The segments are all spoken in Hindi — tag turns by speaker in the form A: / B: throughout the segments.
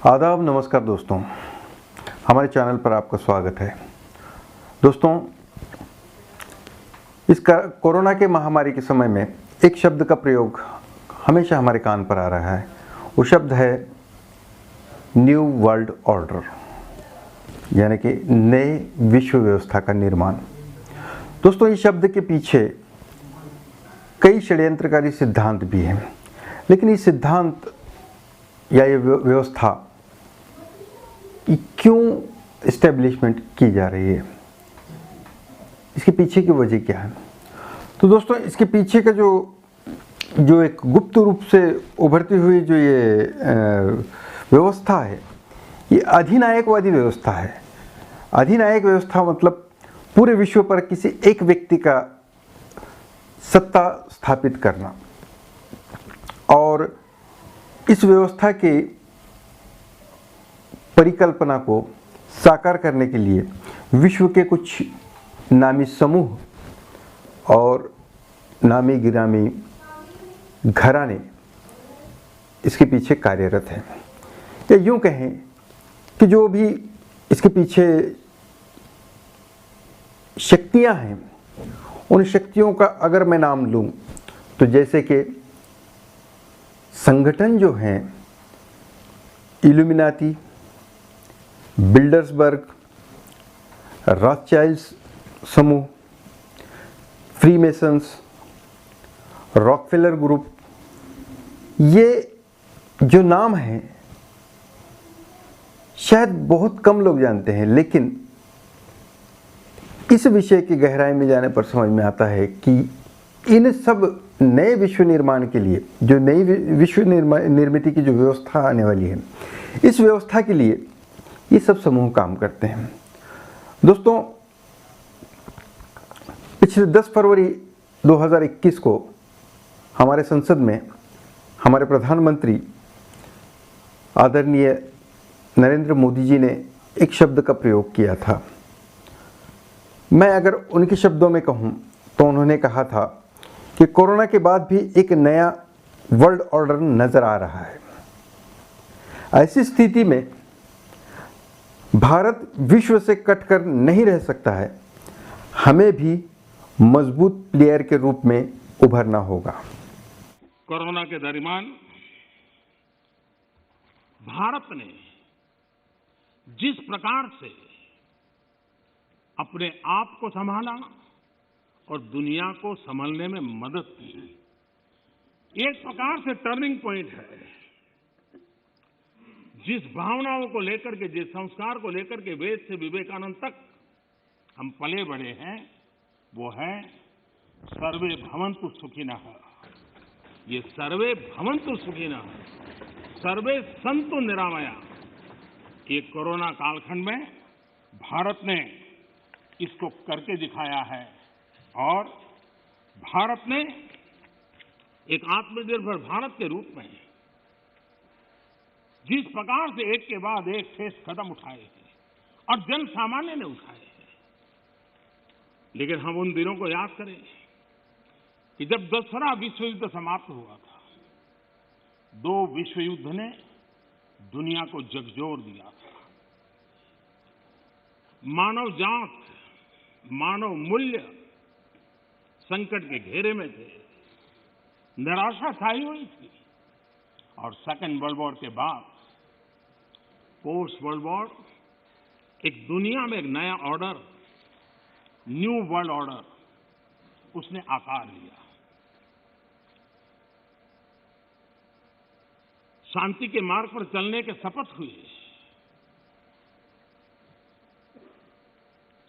A: आदाब, नमस्कार दोस्तों, हमारे चैनल पर आपका स्वागत है। दोस्तों, इस कोरोना के महामारी के समय में एक शब्द का प्रयोग हमेशा हमारे कान पर आ रहा है। वो शब्द है न्यू वर्ल्ड ऑर्डर, यानी कि नए विश्व व्यवस्था का निर्माण। दोस्तों, इस शब्द के पीछे कई षड्यंत्रकारी सिद्धांत भी हैं, लेकिन ये सिद्धांत या ये व्यवस्था क्यों इस्टेब्लिशमेंट की जा रही है, इसके पीछे की वजह क्या है? तो दोस्तों, इसके पीछे का जो एक गुप्त रूप से उभरती हुई जो ये व्यवस्था है, ये अधिनायकवादी व्यवस्था है। अधिनायक व्यवस्था मतलब पूरे विश्व पर किसी एक व्यक्ति का सत्ता स्थापित करना। और इस व्यवस्था के परिकल्पना को साकार करने के लिए विश्व के कुछ नामी समूह और नामी गिरामी घराने इसके पीछे कार्यरत हैं। या यूँ कहें कि जो भी इसके पीछे शक्तियां हैं, उन शक्तियों का अगर मैं नाम लूँ तो जैसे कि संगठन जो हैं इल्यूमिनाती, बिल्डर्सबर्ग, रॉथस्चाइल्ड समूह, फ्रीमेसन्स, रॉकफेलर ग्रुप, ये जो नाम हैं शायद बहुत कम लोग जानते हैं, लेकिन इस विषय की गहराई में जाने पर समझ में आता है कि इन सब नए विश्व निर्माण के लिए, जो नई विश्व निर्मित की जो व्यवस्था आने वाली है, इस व्यवस्था के लिए ये सब समूह काम करते हैं। दोस्तों, पिछले 10 फरवरी 2021 को हमारे संसद में हमारे प्रधानमंत्री आदरणीय नरेंद्र मोदी जी ने एक शब्द का प्रयोग किया था। मैं अगर उनके शब्दों में कहूँ तो उन्होंने कहा था कि कोरोना के बाद भी एक नया वर्ल्ड ऑर्डर नजर आ रहा है। ऐसी स्थिति में भारत विश्व से कटकर नहीं रह सकता है, हमें भी मजबूत प्लेयर के रूप में उभरना होगा।
B: कोरोना के दरमियान भारत ने जिस प्रकार से अपने आप को संभाला और दुनिया को संभालने में मदद की, एक प्रकार से टर्निंग पॉइंट है। जिस भावनाओं को लेकर के, जिस संस्कार को लेकर के वेद से विवेकानंद तक हम पले बढ़े हैं, वो है सर्वे भवन्तु सुखिनः। ये सर्वे भवन्तु सुखिनः, सर्वे सन्तु निरामया, ये कोरोना कालखंड में भारत ने इसको करके दिखाया है। और भारत ने एक आत्मनिर्भर भारत के रूप में जिस प्रकार से एक के बाद एक ठोस कदम उठाए हैं और जन सामान्य ने उठाए हैं, लेकिन हम उन दिनों को याद करें कि जब दूसरा विश्व युद्ध समाप्त हुआ था, 2 विश्व युद्ध ने दुनिया को झकझोर दिया था। मानव जात, मानव मूल्य संकट के घेरे में थे, निराशा छाई हुई थी। और सेकेंड वर्ल्ड वॉर के बाद पोस्ट वर्ल्ड वॉर एक दुनिया में एक नया ऑर्डर, न्यू वर्ल्ड ऑर्डर, उसने आकार लिया। शांति के मार्ग पर चलने के शपथ हुए।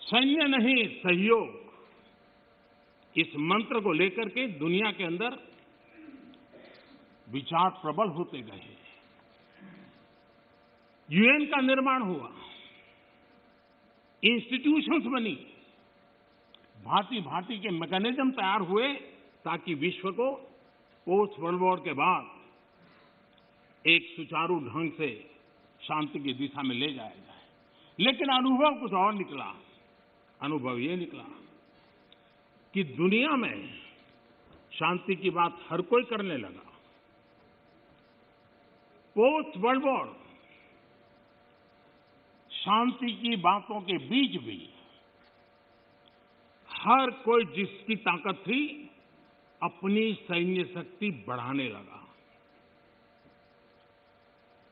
B: सैन्य नहीं, सहयोग, इस मंत्र को लेकर के दुनिया के अंदर विचार प्रबल होते गए। यूएन का निर्माण हुआ, इंस्टीट्यूशंस बनी, भांति भांति के मैकेनिज्म तैयार हुए ताकि विश्व को पोस्ट वर्ल्ड वॉर के बाद एक सुचारू ढंग से शांति की दिशा में ले जाया जाए। लेकिन अनुभव कुछ और निकला। अनुभव ये निकला कि दुनिया में शांति की बात हर कोई करने लगा। पोस्ट वर्ल्ड वॉर शांति की बातों के बीच भी हर कोई जिसकी ताकत थी अपनी सैन्य शक्ति बढ़ाने लगा।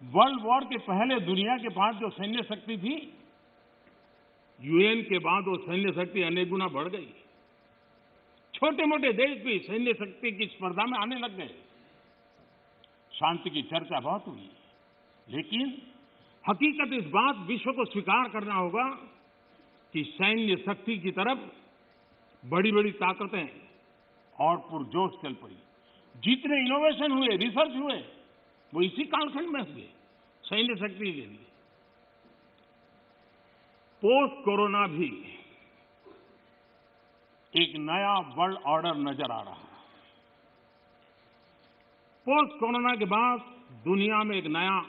B: वर्ल्ड वॉर के पहले दुनिया के पास जो सैन्य शक्ति थी, यूएन के बाद वो सैन्य शक्ति अनेक गुना बढ़ गई। छोटे मोटे देश भी सैन्य शक्ति की स्पर्धा में आने लग गए। शांति की चर्चा बहुत हुई, लेकिन हकीकत इस बात विश्व को स्वीकार करना होगा कि सैन्य शक्ति की तरफ बड़ी बड़ी ताकतें और पुरजोश चल पड़ी। जितने इनोवेशन हुए, रिसर्च हुए, वो इसी कालखंड में हुए सैन्य शक्ति के लिए। पोस्ट कोरोना भी एक नया वर्ल्ड ऑर्डर नजर आ रहा है। पोस्ट कोरोना के बाद दुनिया में एक नया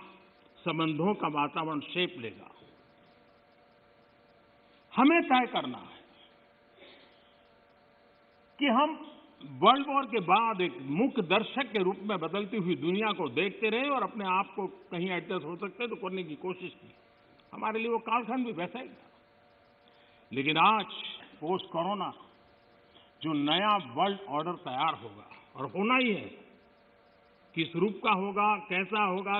B: संबंधों का वातावरण शेप लेगा। हमें तय करना है कि हम वर्ल्ड वॉर के बाद एक मुख्य दर्शक के रूप में बदलती हुई दुनिया को देखते रहे और अपने आप को कहीं एडजस्ट हो सकते तो करने की कोशिश की। हमारे लिए वो कालखंड भी वैसा ही था। लेकिन आज पोस्ट कोरोना जो नया वर्ल्ड ऑर्डर तैयार होगा, और होना ही है, किस रूप का होगा, कैसा होगा,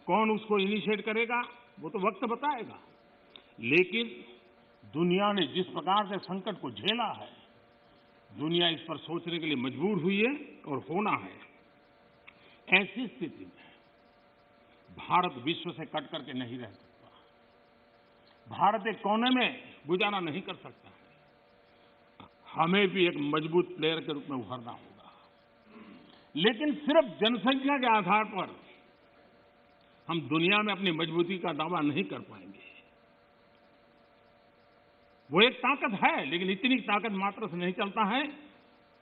B: कौन उसको इनिशिएट करेगा, वो तो वक्त बताएगा। लेकिन दुनिया ने जिस प्रकार से संकट को झेला है, दुनिया इस पर सोचने के लिए मजबूर हुई है और होना है। ऐसी स्थिति में भारत विश्व से कट करके नहीं रह सकता। भारत एक कोने में गुजारा नहीं कर सकता है। हमें भी एक मजबूत प्लेयर के रूप में उभरना होगा। लेकिन सिर्फ जनसंख्या के आधार पर हम दुनिया में अपनी मजबूती का दावा नहीं कर पाएंगे। वो एक ताकत है, लेकिन इतनी ताकत मात्र से नहीं चलता है।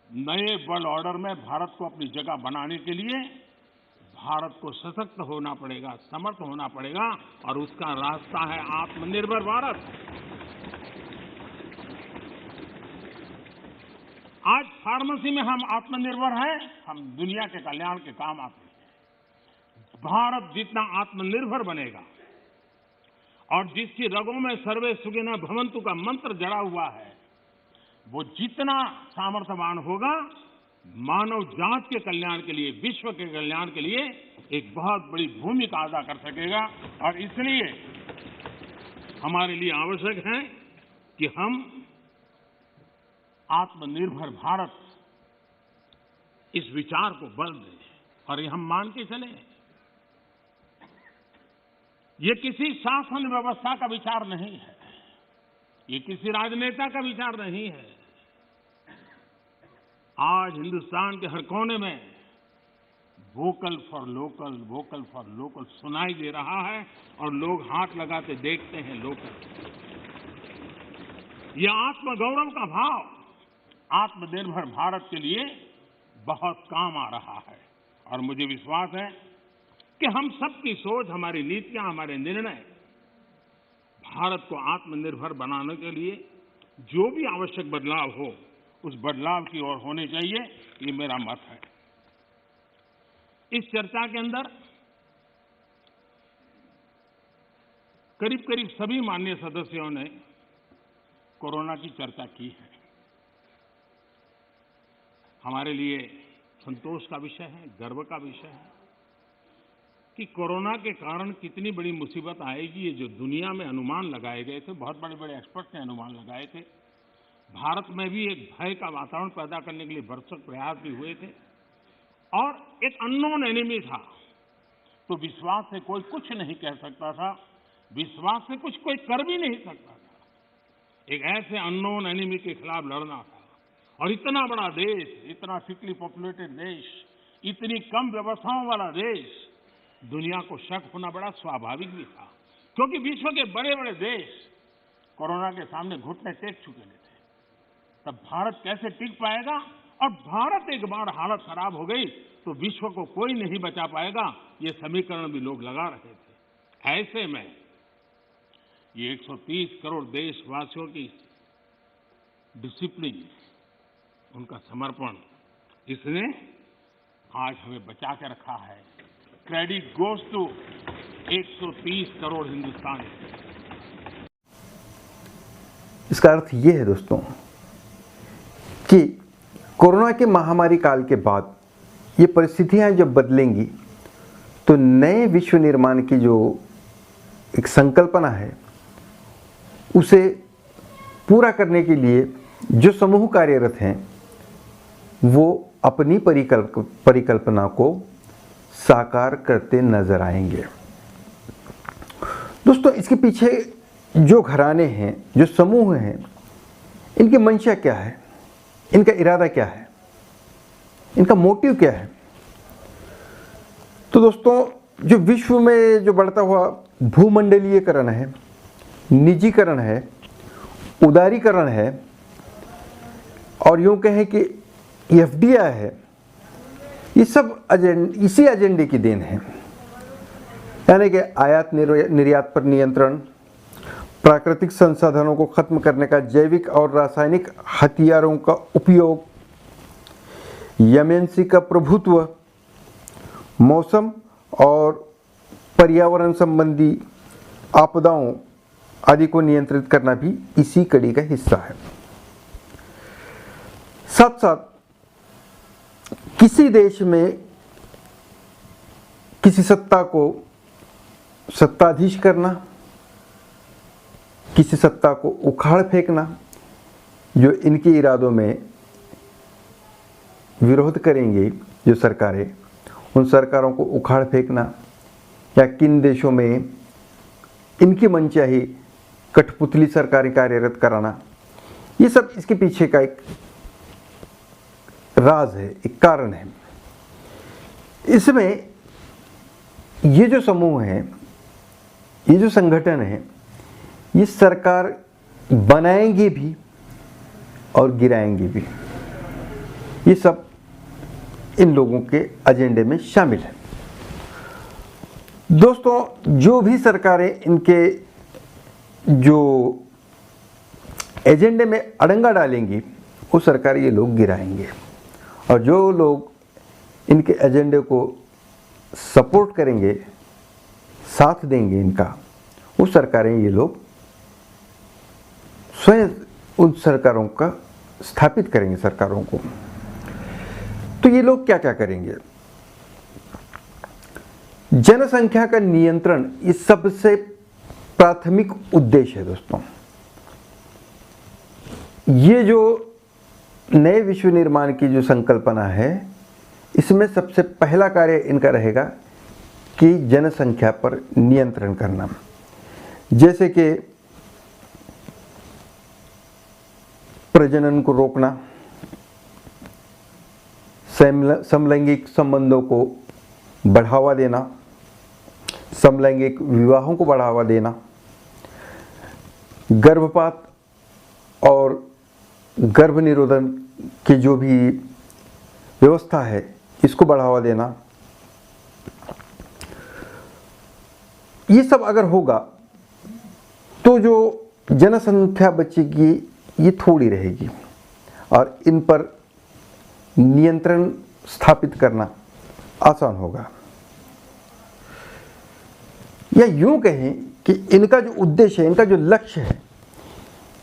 B: नए वर्ल्ड ऑर्डर में भारत को अपनी जगह बनाने के लिए भारत को सशक्त होना पड़ेगा, समर्थ होना पड़ेगा, और उसका रास्ता है आत्मनिर्भर भारत। आज फार्मेसी में हम आत्मनिर्भर हैं, हम दुनिया के कल्याण के काम आते हैं। भारत जितना आत्मनिर्भर बनेगा और जिसकी रगों में सर्वे सुखिनः भवन्तु का मंत्र जड़ा हुआ है, वो जितना सामर्थ्यवान होगा, मानव जात के कल्याण के लिए, विश्व के कल्याण के लिए एक बहुत बड़ी भूमिका अदा कर सकेगा। और इसलिए हमारे लिए आवश्यक है कि हम आत्मनिर्भर भारत इस विचार को बल दें और ये हम मान के चलें। ये किसी शासन व्यवस्था का विचार नहीं है, ये किसी राजनेता का विचार नहीं है। आज हिंदुस्तान के हर कोने में vocal for local, vocal for local सुनाई दे रहा है और लोग हाथ लगाते देखते हैं। लोकल, यह आत्मगौरव का भाव आत्मनिर्भर भारत के लिए बहुत काम आ रहा है। और मुझे विश्वास है कि हम सबकी सोच, हमारी नीतियां, हमारे निर्णय भारत को आत्मनिर्भर बनाने के लिए जो भी आवश्यक बदलाव हो, उस बदलाव की ओर होने चाहिए। ये मेरा मत है। इस चर्चा के अंदर करीब करीब सभी माननीय सदस्यों ने कोरोना की चर्चा की है। हमारे लिए संतोष का विषय है, गर्व का विषय है कि कोरोना के कारण कितनी बड़ी मुसीबत आएगी। ये जो दुनिया में अनुमान लगाए गए थे, बहुत बड़े बड़े एक्सपर्ट ने अनुमान लगाए थे। भारत में भी एक भय का वातावरण पैदा करने के लिए भरसक प्रयास भी हुए थे और एक अननोन एनिमी था, तो विश्वास से कोई कुछ नहीं कह सकता था, विश्वास से कुछ कोई कर भी नहीं सकता था। एक ऐसे अननोन एनिमी के खिलाफ लड़ना था और इतना बड़ा देश, इतना थिकली पॉपुलेटेड देश, इतनी कम व्यवस्थाओं वाला देश, दुनिया को शक होना बड़ा स्वाभाविक भी था, क्योंकि विश्व के बड़े बड़े देश कोरोना के सामने घुटने टेक चुके थे। तब भारत कैसे टिक पाएगा? और भारत एक बार हालत खराब हो गई तो विश्व को कोई नहीं बचा पाएगा, ये समीकरण भी लोग लगा रहे थे। ऐसे में ये 130 करोड़ देशवासियों की डिसिप्लिन, उनका समर्पण, इसने आज हमें बचा के रखा है। क्रेडिट गोज टू 130 करोड़ हिंदुस्तानी।
A: इसका अर्थ ये है दोस्तों कि कोरोना के महामारी काल के बाद ये परिस्थितियां जब बदलेंगी तो नए विश्व निर्माण की जो एक संकल्पना है उसे पूरा करने के लिए जो समूह कार्यरत हैं वो अपनी परिकल्पना को साकार करते नजर आएंगे। दोस्तों, इसके पीछे जो घराने हैं, जो समूह हैं, इनकी मंशा क्या है, इनका इरादा क्या है, इनका मोटिव क्या है? तो दोस्तों, जो विश्व में जो बढ़ता हुआ भूमंडलीयकरण है, निजीकरण है, उदारीकरण है और यूं कहें कि एफडीआई है, ये सब इसी एजेंडे की देन है। यानी कि आयात निर्यात पर नियंत्रण, प्राकृतिक संसाधनों को खत्म करने का, जैविक और रासायनिक हथियारों का उपयोग, एमएनसी का प्रभुत्व, मौसम और पर्यावरण संबंधी आपदाओं आदि को नियंत्रित करना भी इसी कड़ी का हिस्सा है। साथ साथ किसी देश में किसी सत्ता को सत्ताधीश करना, किसी सत्ता को उखाड़ फेंकना, जो इनके इरादों में विरोध करेंगे जो सरकारें, उन सरकारों को उखाड़ फेंकना या किन देशों में इनकी मनचाही कठपुतली सरकारें कार्यरत कराना, ये सब इसके पीछे का एक राज है, एक कारण है। इसमें ये जो समूह है, ये जो संगठन है, ये सरकार बनाएंगे भी और गिराएंगे भी। ये सब इन लोगों के एजेंडे में शामिल है। दोस्तों, जो भी सरकारें इनके जो एजेंडे में अड़ंगा डालेंगी वो सरकार ये लोग गिराएंगे, और जो लोग इनके एजेंडे को सपोर्ट करेंगे, साथ देंगे इनका, वो सरकारें ये लोग स्वयं उन सरकारों का स्थापित करेंगे सरकारों को। तो ये लोग क्या क्या करेंगे? जनसंख्या का नियंत्रण ये सबसे प्राथमिक उद्देश्य है दोस्तों। ये जो नए विश्व निर्माण की जो संकल्पना है, इसमें सबसे पहला कार्य इनका रहेगा कि जनसंख्या पर नियंत्रण करना। जैसे कि प्रजनन को रोकना, समलैंगिक संबंधों को बढ़ावा देना, समलैंगिक विवाहों को बढ़ावा देना, गर्भपात और गर्भ निरोधन की जो भी व्यवस्था है इसको बढ़ावा देना। ये सब अगर होगा तो जो जनसंख्या बचेगी ये थोड़ी रहेगी और इन पर नियंत्रण स्थापित करना आसान होगा। या यूं कहें कि इनका जो उद्देश्य है, इनका जो लक्ष्य है,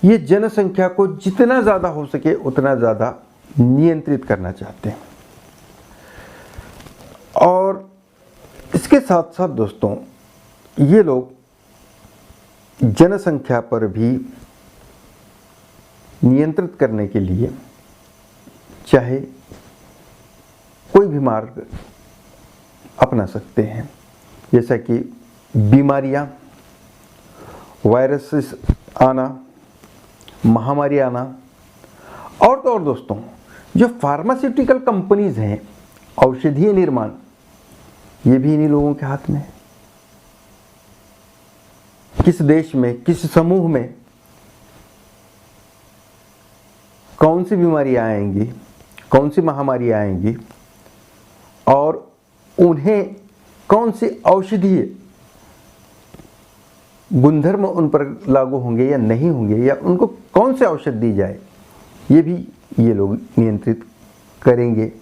A: ये जनसंख्या को जितना ज़्यादा हो सके उतना ज़्यादा नियंत्रित करना चाहते हैं। और इसके साथ साथ दोस्तों, ये लोग जनसंख्या पर भी नियंत्रित करने के लिए चाहे कोई भी मार्ग अपना सकते हैं, जैसा कि बीमारियां, वायरसेस आना, महामारी आना, और तो और दोस्तों, जो फार्मास्यूटिकल कंपनीज हैं, औषधीय निर्माण, ये भी इन्हीं लोगों के हाथ में है। किस देश में, किस समूह में कौन सी बीमारियां आएंगी, कौन सी महामारी आएंगी और उन्हें कौन सी औषधीय गुणधर्म उन पर लागू होंगे या नहीं होंगे, या उनको कौन से औषध दी जाए, ये भी ये लोग नियंत्रित करेंगे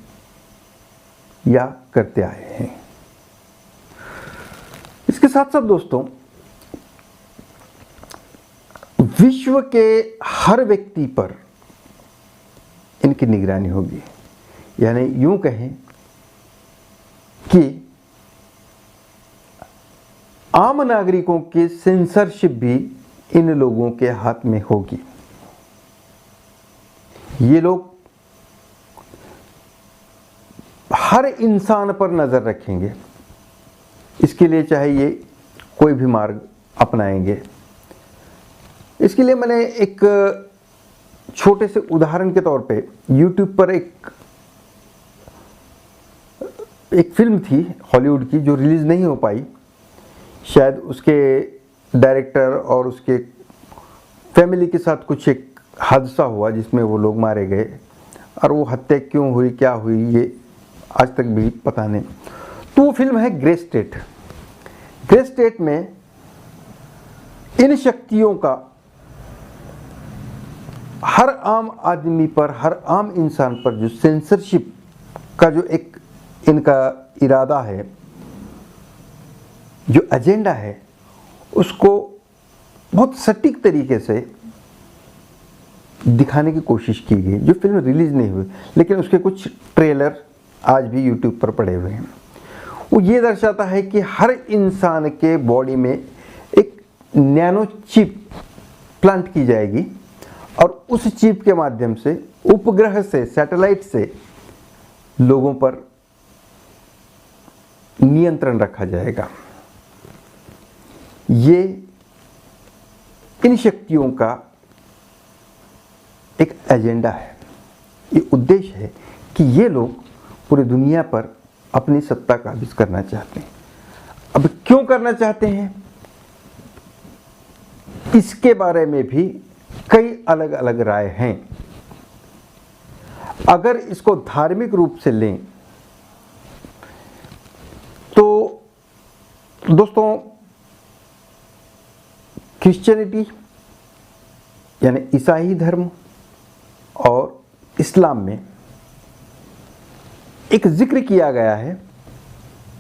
A: या करते आए हैं। इसके साथ साथ दोस्तों, विश्व के हर व्यक्ति पर इनकी निगरानी होगी। यानी यूं कहें कि आम नागरिकों की सेंसरशिप भी इन लोगों के हाथ में होगी। ये लोग हर इंसान पर नजर रखेंगे। इसके लिए चाहे ये कोई भी मार्ग अपनाएंगे। इसके लिए मैंने एक छोटे से उदाहरण के तौर पे YouTube पर एक फिल्म थी हॉलीवुड की जो रिलीज नहीं हो पाई। शायद उसके डायरेक्टर और उसके फैमिली के साथ कुछ एक हादसा हुआ जिसमें वो लोग मारे गए, और वो हत्या क्यों हुई, क्या हुई, ये आज तक भी पता नहीं। तो वो फिल्म है ग्रे स्टेट। ग्रे स्टेट में इन शक्तियों का हर आम आदमी पर, हर आम इंसान पर जो सेंसरशिप का जो एक इनका इरादा है, जो एजेंडा है, उसको बहुत सटीक तरीके से दिखाने की कोशिश की गई। जो फिल्म रिलीज नहीं हुई, लेकिन उसके कुछ ट्रेलर आज भी YouTube पर पड़े हुए हैं। वो ये दर्शाता है कि हर इंसान के बॉडी में एक नैनो चिप प्लांट की जाएगी और उस चिप के माध्यम से उपग्रह से, सैटेलाइट से लोगों पर नियंत्रण रखा जाएगा। ये इन शक्तियों का एक एजेंडा है। ये उद्देश्य है कि ये लोग पूरी दुनिया पर अपनी सत्ता काबिज करना चाहते हैं। अब क्यों करना चाहते हैं, इसके बारे में भी कई अलग अलग राय हैं। अगर इसको धार्मिक रूप से लें तो दोस्तों, क्रिश्चियनिटी यानी ईसाई धर्म और इस्लाम में एक जिक्र किया गया है,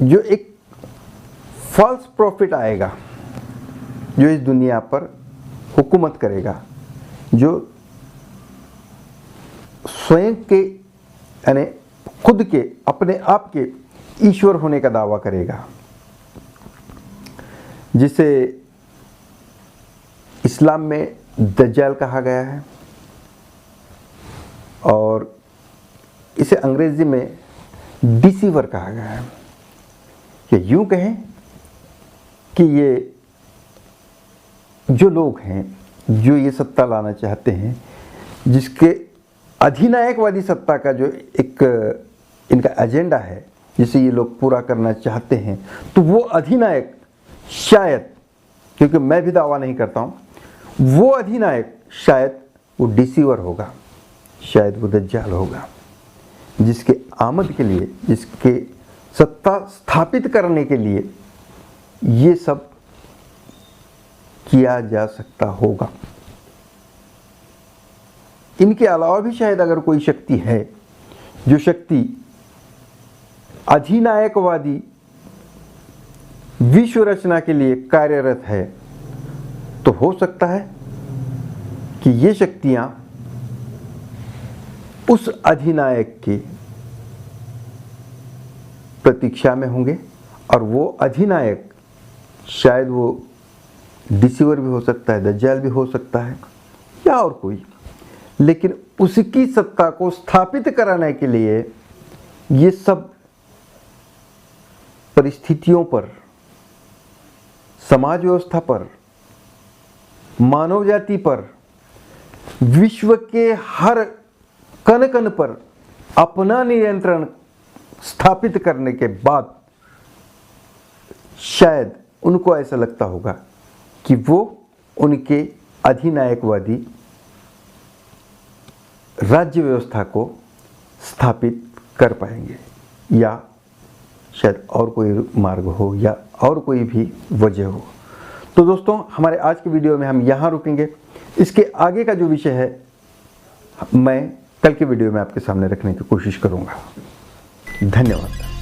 A: जो एक फॉल्स प्रॉफिट आएगा जो इस दुनिया पर हुकूमत करेगा, जो स्वयं के यानी खुद के, अपने आप के ईश्वर होने का दावा करेगा, जिसे इस्लाम में दज्जाल कहा गया है और इसे अंग्रेजी में डिसीवर कहा गया है। कि यूं कहें कि ये जो लोग हैं जो ये सत्ता लाना चाहते हैं, जिसके अधिनायकवादी सत्ता का जो एक इनका एजेंडा है, जिसे ये लोग पूरा करना चाहते हैं, तो वो अधिनायक शायद, क्योंकि मैं भी दावा नहीं करता हूं, वो अधिनायक शायद वो डिसीवर होगा, शायद वो दज्जाल होगा, जिसके आमद के लिए, जिसके सत्ता स्थापित करने के लिए ये सब किया जा सकता होगा। इनके अलावा भी शायद अगर कोई शक्ति है, जो शक्ति अधिनायकवादी विश्व रचना के लिए कार्यरत है, तो हो सकता है कि ये शक्तियां उस अधिनायक की प्रतीक्षा में होंगे, और वो अधिनायक शायद वो डिसीवर भी हो सकता है, दज्जाल भी हो सकता है, या और कोई, लेकिन उसकी सत्ता को स्थापित कराने के लिए ये सब परिस्थितियों पर, समाज व्यवस्था पर, मानव जाति पर, विश्व के हर कण कण पर अपना नियंत्रण स्थापित करने के बाद शायद उनको ऐसा लगता होगा कि वो उनके अधिनायकवादी राज्य व्यवस्था को स्थापित कर पाएंगे, या शायद और कोई मार्ग हो, या और कोई भी वजह हो। तो दोस्तों, हमारे आज के वीडियो में हम यहाँ रुकेंगे। इसके आगे का जो विषय है मैं कल के वीडियो में आपके सामने रखने की कोशिश करूँगा। धन्यवाद।